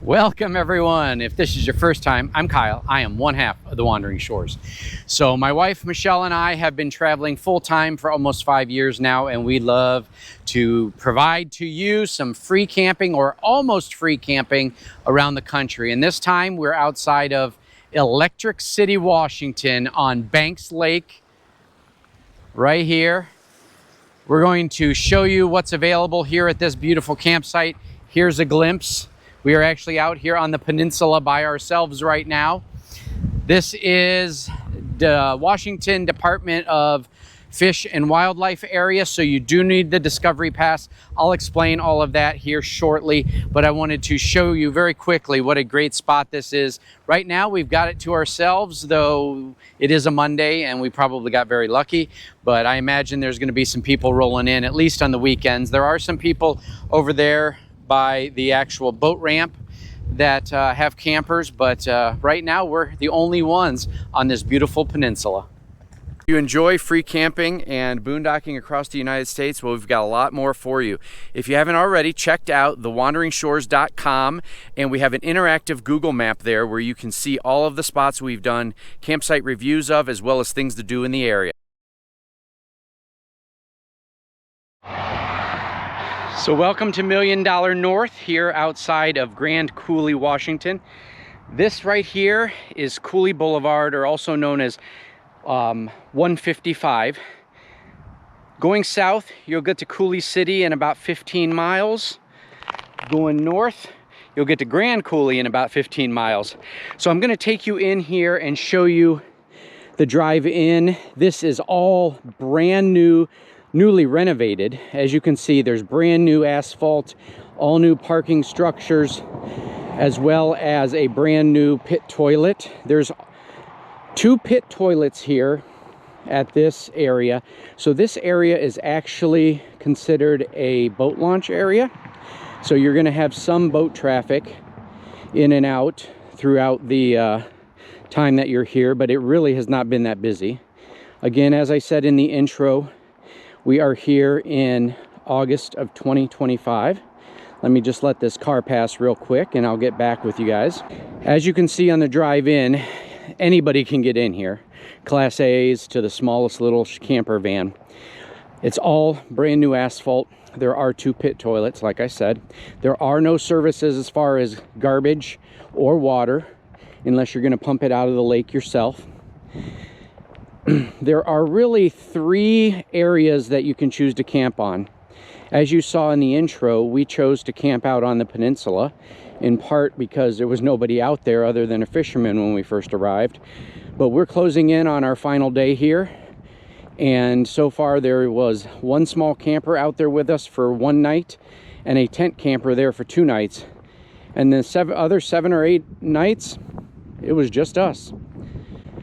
Welcome everyone. If this is your first time, I'm Kyle. I am one half of the Wandering Shores. So my wife Michelle and I have been traveling full-time for almost 5 years now, and we love to provide to you some free camping or almost free camping around the country. And this time we're outside of Electric City, Washington on Banks Lake right here. We're going to show you what's available here at this beautiful campsite. Here's a glimpse. We are actually out here on the peninsula by ourselves right now. This is the Washington Department of Fish and Wildlife area, so you do need the Discovery Pass. I'll explain all of that here shortly, but I wanted to show you very quickly what a great spot this is. Right now we've got it to ourselves, though it is a Monday and we probably got very lucky, but I imagine there's going to be some people rolling in, at least on the weekends. There are some people over there by the actual boat ramp that have campers, but right now we're the only ones on this beautiful peninsula. If you enjoy free camping and boondocking across the United States, well, we've got a lot more for you. If you haven't already checked out thewanderingshores.com, and we have an interactive Google map there where you can see all of the spots we've done campsite reviews of, as well as things to do in the area. So welcome to $1 Million North here outside of Grand Coulee, Washington. This right here is Coulee Boulevard, or also known as 155. Going south, you'll get to Coulee City in about 15 miles. Going north, you'll get to Grand Coulee in about 15 miles. So I'm going to take you in here and show you the drive in. This is all brand new, newly renovated. As you can see, there's brand new asphalt, all new parking structures, as well as a brand new pit toilet. There's 2 pit toilets here at this area. So this area is actually considered a boat launch area. So you're going to have some boat traffic in and out throughout the time that you're here, but it really has not been that busy. Again, as I said in the intro, we are here in August of 2025. Let me just let this car pass real quick and I'll get back with you guys. As you can see on the drive in, anybody can get in here. Class A's to the smallest little camper van. It's all brand new asphalt. There are 2 pit toilets, like I said. There are no services as far as garbage or water, unless you're going to pump it out of the lake yourself. There are really 3 areas that you can choose to camp on. As you saw in the intro, we chose to camp out on the peninsula, in part because there was nobody out there other than a fisherman when we first arrived. But we're closing in on our final day here, and so far there was 1 small camper out there with us for 1 night and a tent camper there for 2 nights. And the other 7 or 8 nights, it was just us.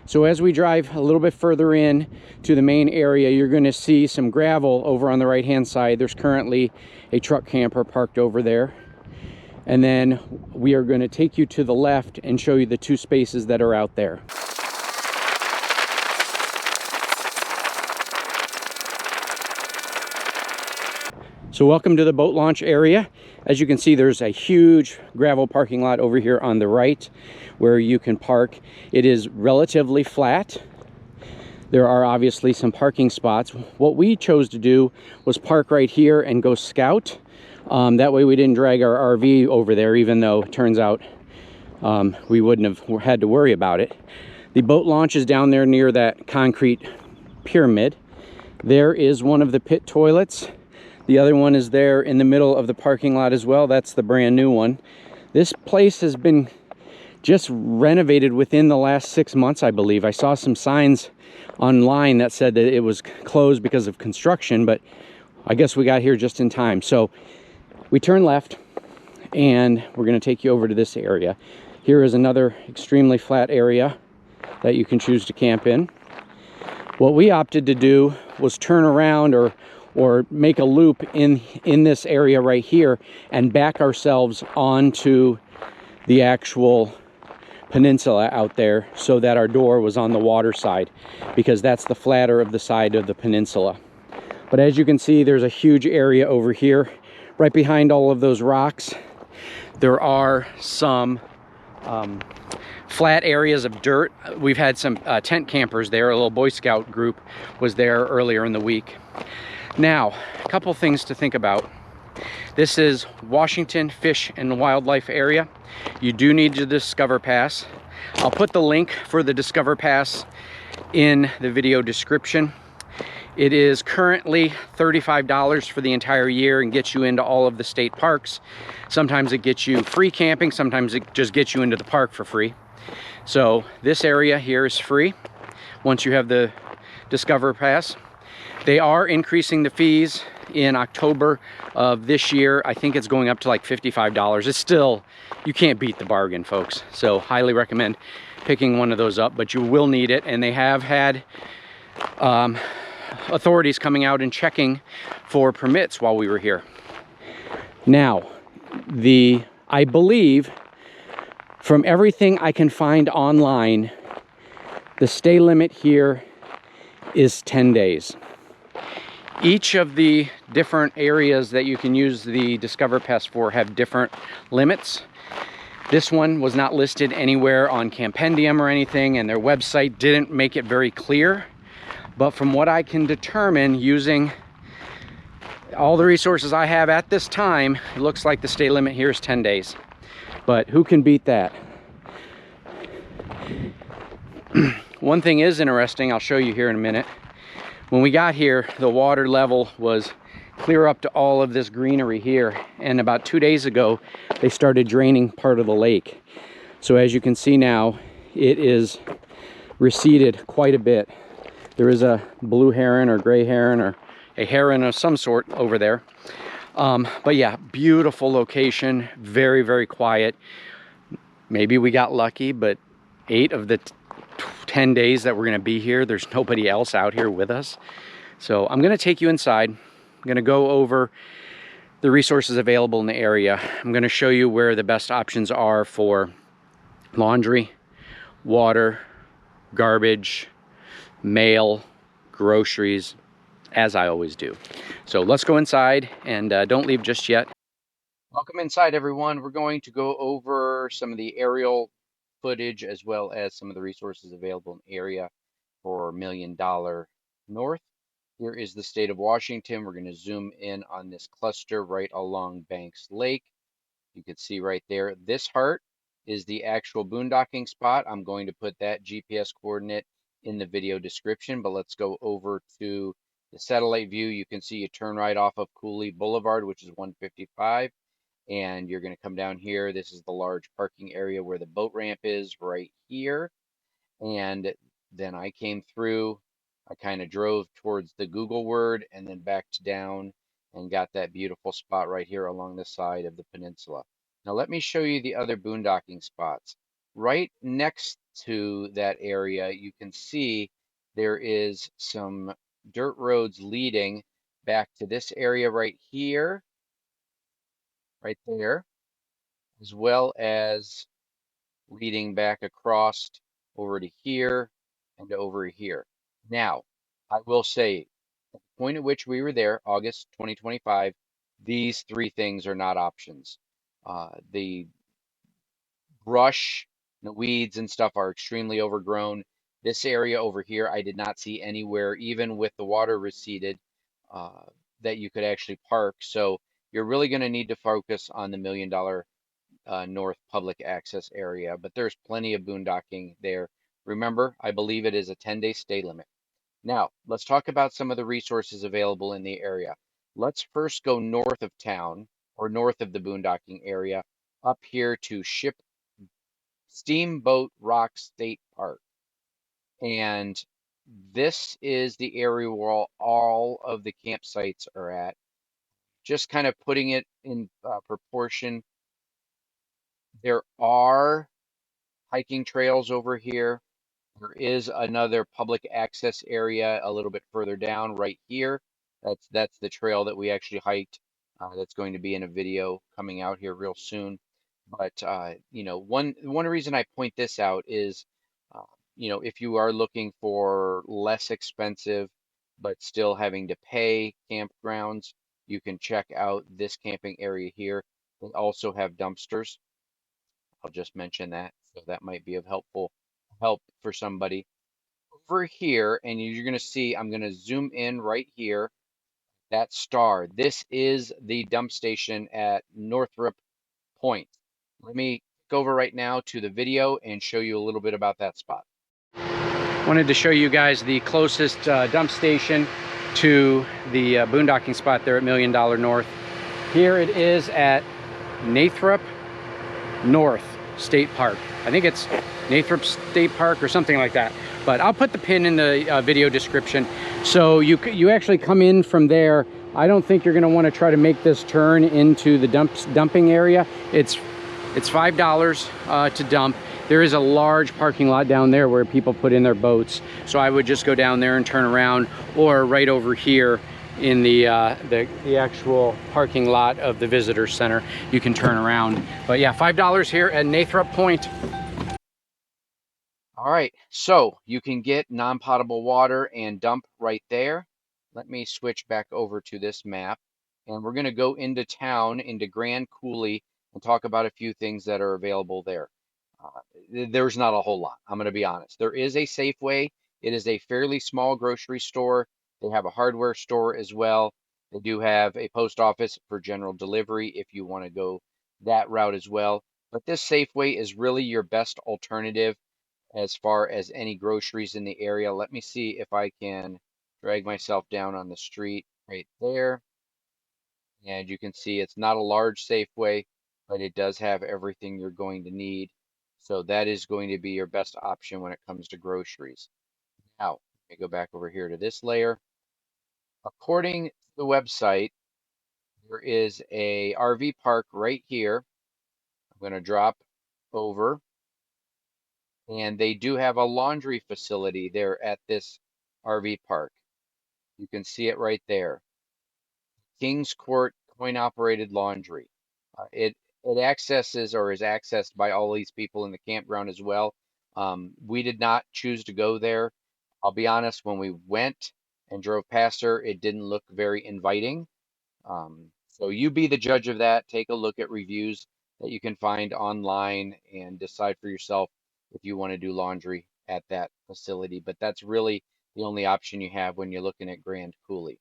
So as we drive a little bit further in to the main area, you're going to see some gravel over on the right hand side. There's currently a truck camper parked over there. And then we are going to take you to the left and show you the 2 spaces that are out there. So welcome to the boat launch area. As you can see, there's a huge gravel parking lot over here on the right where you can park. It is relatively flat. There are obviously some parking spots. What we chose to do was park right here and go scout. That way we didn't drag our RV over there, even though it turns out we wouldn't have had to worry about it. The boat launch is down there near that concrete pyramid. There is one of the pit toilets. The other one is there in the middle of the parking lot as well. That's the brand new one. This place has been just renovated within the last 6 months, I believe. I saw some signs online that said that it was closed because of construction, but I guess we got here just in time. So we turn left and we're going to take you over to this area. Here is another extremely flat area that you can choose to camp in. What we opted to do was turn around or make a loop in this area right here and back ourselves onto the actual peninsula out there so that our door was on the water side, because that's the flatter of the side of the peninsula. But as you can see, there's a huge area over here right behind all of those rocks. There are some flat areas of dirt. We've had some tent campers there. A little Boy Scout group was there earlier in the week. Now, a couple things to think about. This is Washington Fish and Wildlife Area. You do need the Discover Pass. I'll put the link for the Discover Pass in the video description. It is currently $35 for the entire year and gets you into all of the state parks. Sometimes it gets you free camping, sometimes it just gets you into the park for free. So this area here is free once you have the Discover Pass. They are increasing the fees in October of this year. I think it's going up to like $55. It's still, you can't beat the bargain, folks. So highly recommend picking one of those up, but you will need it. And they have had authorities coming out and checking for permits while we were here. Now, I believe from everything I can find online, the stay limit here is 10 days. Each of the different areas that you can use the Discover Pass for have different limits. This one was not listed anywhere on Campendium or anything, and their website didn't make it very clear. But from what I can determine using all the resources I have at this time, it looks like the stay limit here is 10 days. But who can beat that? One thing is interesting, I'll show you here in a minute. When we got here, the water level was clear up to all of this greenery here. And about 2 days ago, they started draining part of the lake. So as you can see now, it is receded quite a bit. There is a blue heron or gray heron or a heron of some sort over there. But yeah, beautiful location, very, very quiet. Maybe we got lucky, but 8 of the 10 days that we're gonna be here, there's nobody else out here with us. So I'm gonna take you inside. I'm gonna go over the resources available in the area. I'm gonna show you where the best options are for laundry, water, garbage, mail, groceries, as I always do. So let's go inside and don't leave just yet. Welcome inside, everyone. We're going to go over some of the aerial footage as well as some of the resources available in the area for $1 Million North. Here is the state of Washington. We're going to zoom in on this cluster right along Banks Lake. You can see right there, this heart is the actual boondocking spot. I'm going to put that GPS coordinate in the video description, but let's go over to the satellite view. You can see you turn right off of Coulee Boulevard, which is 155. And you're going to come down here. This is the large parking area where the boat ramp is right here. And then I came through, I kind of drove towards the Google word and then backed down and got that beautiful spot right here along the side of the peninsula. Now let me show you the other boondocking spots. Right next to that area, you can see there is some dirt roads leading back to this area right here, right there, as well as leading back across over to here and over here. Now, I will say, at the point at which we were there, August 2025, these 3 things are not options. The brush, the weeds and stuff are extremely overgrown. This area over here, I did not see anywhere, even with the water receded, that you could actually park. So you're really going to need to focus on the $1 Million North public access area, but there's plenty of boondocking there. Remember, I believe it is a 10-day stay limit. Now, let's talk about some of the resources available in the area. Let's first go north of town or north of the boondocking area up here to Steamboat Rock State Park. And this is the area where all of the campsites are at. Just kind of putting it in proportion. There are hiking trails over here. There is another public access area a little bit further down right here. That's the trail that we actually hiked. That's going to be in a video coming out here real soon. But you know, one reason I point this out is, you know, if you are looking for less expensive but still having to pay campgrounds, you can check out this camping area here. They also have dumpsters. I'll just mention that. So that might be of help for somebody. Over here, and you're going to see, I'm going to zoom in right here, that star. This is the dump station at Nathrop Point. Let me go over right now to the video and show you a little bit about that spot. Wanted to show you guys the closest dump station to the boondocking spot there at $1 Million North. Here it is at Nathrop North State Park. I think it's Nathrop State Park or something like that. But I'll put the pin in the video description. So you actually come in from there. I don't think you're going to want to try to make this turn into the dumping area. It's $5 to dump. There is a large parking lot down there where people put in their boats. So I would just go down there and turn around, or right over here in the actual parking lot of the visitor center, you can turn around. But yeah, $5 here at Nathrop Point. All right, so you can get non-potable water and dump right there. Let me switch back over to this map, and we're going to go into town, into Grand Coulee, and talk about a few things that are available there. There's not a whole lot, I'm going to be honest. There is a Safeway. It is a fairly small grocery store. They have a hardware store as well. They do have a post office for general delivery if you want to go that route as well. But this Safeway is really your best alternative as far as any groceries in the area. Let me see if I can drag myself down on the street right there. And you can see it's not a large Safeway, but it does have everything you're going to need. So that is going to be your best option when it comes to groceries. Now, let me go back over here to this layer. According to the website, there is a RV park right here. I'm going to drop over. And they do have a laundry facility there at this RV park. You can see it right there. Kings Court coin-operated laundry. It accesses or is accessed by all these people in the campground as well. We did not choose to go there. I'll be honest, when we went and drove past her, it didn't look very inviting. So you be the judge of that. Take a look at reviews that you can find online and decide for yourself if you want to do laundry at that facility. But that's really the only option you have when you're looking at Grand Coulee.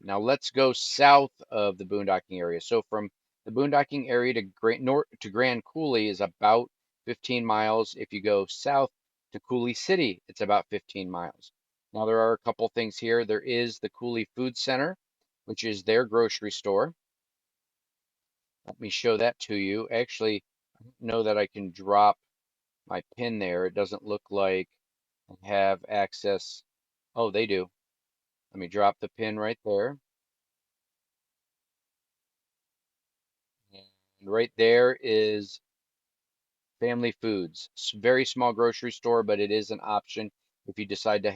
Now let's go south of the boondocking area. So from the boondocking area to Grand Coulee is about 15 miles. If you go south to Coulee City, it's about 15 miles. Now there are a couple things here. There is the Coulee Food Center, which is their grocery store. Let me show that to you. Actually, I don't know that I can drop my pin there. It doesn't look like I have access. Oh, they do. Let me drop the pin right there. And right there is Family Foods. It's a very small grocery store, but it is an option if you decide to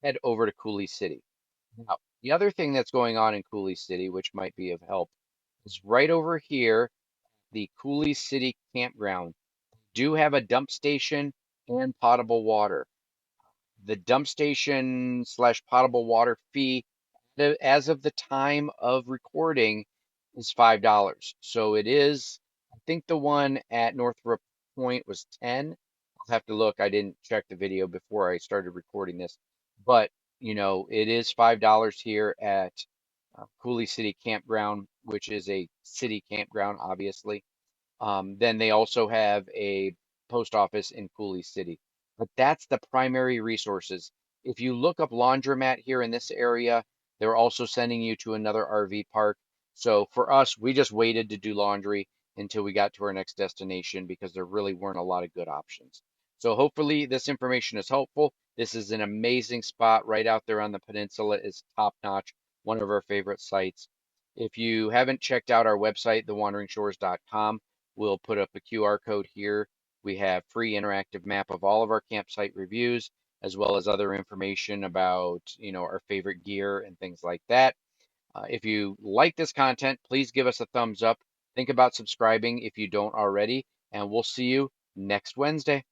head over to Coulee City. Now, the other thing that's going on in Coulee City, which might be of help, is right over here, the Coulee City Campground. Do have a dump station and potable water. The dump station slash potable water fee, as of the time of recording, is $5. So it is, I think the one at Nathrop Point was 10. I'll have to look. I didn't check the video before I started recording this. But, it is $5 here at Coulee City Campground, which is a city campground, obviously. Then they also have a post office in Coulee City. But that's the primary resources. If you look up laundromat here in this area, they're also sending you to another RV park. So for us, we just waited to do laundry until we got to our next destination because there really weren't a lot of good options. So hopefully this information is helpful. This is an amazing spot right out there on the peninsula. It's top notch, one of our favorite sites. If you haven't checked out our website, thewanderingshores.com, we'll put up a QR code here. We have free interactive map of all of our campsite reviews, as well as other information about, our favorite gear and things like that. If you like this content, please give us a thumbs up. Think about subscribing if you don't already, and we'll see you next Wednesday.